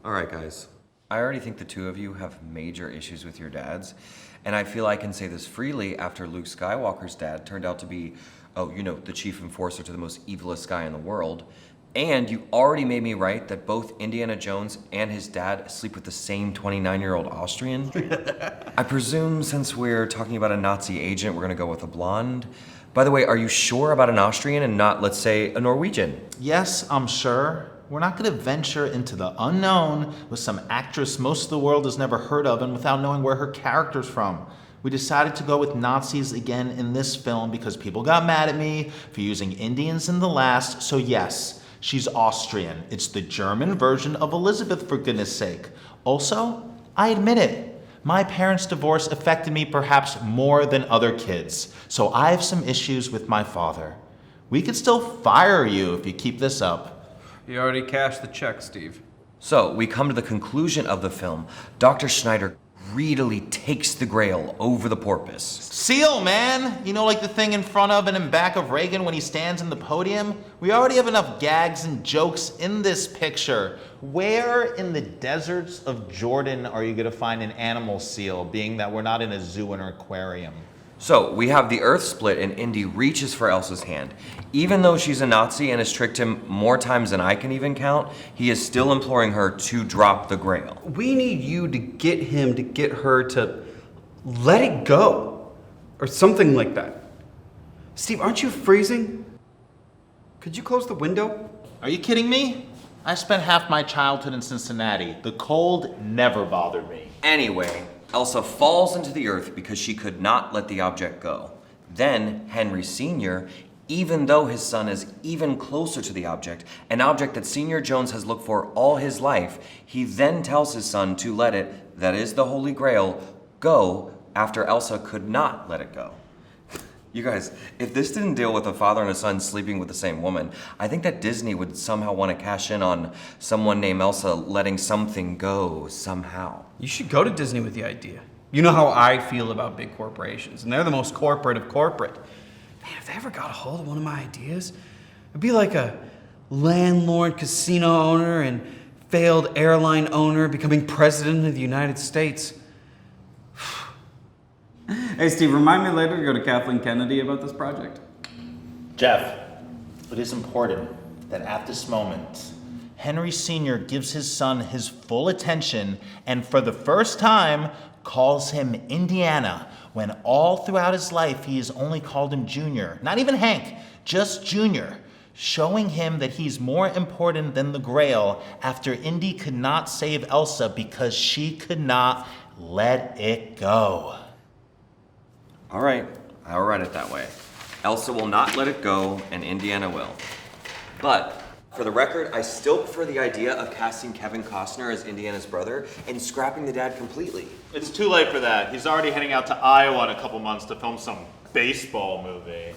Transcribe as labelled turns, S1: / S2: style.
S1: All right, guys. I already think the two of you have major issues with your dads, and I feel I can say this freely after Luke Skywalker's dad turned out to be, the chief enforcer to the most evilest guy in the world. And you already made me right that both Indiana Jones and his dad sleep with the same 29-year-old Austrian. I presume since we're talking about a Nazi agent, we're gonna go with a blonde. By the way, are you sure about an Austrian and not, let's say, a Norwegian?
S2: Yes, I'm sure. We're not gonna venture into the unknown with some actress most of the world has never heard of and without knowing where her character's from. We decided to go with Nazis again in this film because people got mad at me for using Indians in the last, so yes. She's Austrian. It's the German version of Elizabeth, for goodness sake. Also, I admit it. My parents' divorce affected me perhaps more than other kids, so I have some issues with my father. We could still fire you if you keep this up.
S3: You already cashed the check, Steve.
S1: So, we come to the conclusion of the film. Dr. Schneider greedily takes the Grail over the porpoise.
S2: Seal, man! You know, like the thing in front of and in back of Reagan when he stands in the podium? We already have enough gags and jokes in this picture. Where in the deserts of Jordan are you gonna find an animal seal, being that we're not in a zoo or aquarium?
S1: So, we have the Earth split and Indy reaches for Elsa's hand. Even though she's a Nazi and has tricked him more times than I can even count, he is still imploring her to drop the Grail.
S4: We need you to get him to get her to let it go. Or something like that. Steve, aren't you freezing? Could you close the window?
S2: Are you kidding me? I spent half my childhood in Cincinnati. The cold never bothered me.
S1: Anyway, Elsa falls into the earth because she could not let the object go. Then, Henry Sr., even though his son is even closer to the object, an object that Sr. Jones has looked for all his life, he then tells his son to let it, that is the Holy Grail, go after Elsa could not let it go. You guys, if this didn't deal with a father and a son sleeping with the same woman, I think that Disney would somehow want to cash in on someone named Elsa letting something go somehow.
S4: You should go to Disney with the idea. You know how I feel about big corporations, and they're the most corporate of corporate. Man, if they ever got a hold of one of my ideas, it'd be like a landlord, casino owner, and failed airline owner becoming president of the United States.
S5: Hey Steve, remind me later to go to Kathleen Kennedy about this project.
S2: Jeff, it is important that at this moment, Henry Sr. gives his son his full attention and for the first time calls him Indiana when all throughout his life he has only called him Junior. Not even Hank, just Junior. Showing him that he's more important than the Grail after Indy could not save Elsa because she could not let it go.
S1: All right, I'll write it that way. Elsa will not let it go, and Indiana will. But, for the record, I still prefer the idea of casting Kevin Costner as Indiana's brother and scrapping the dad completely.
S2: It's too late for that. He's already heading out to Iowa in a couple months to film some baseball movie.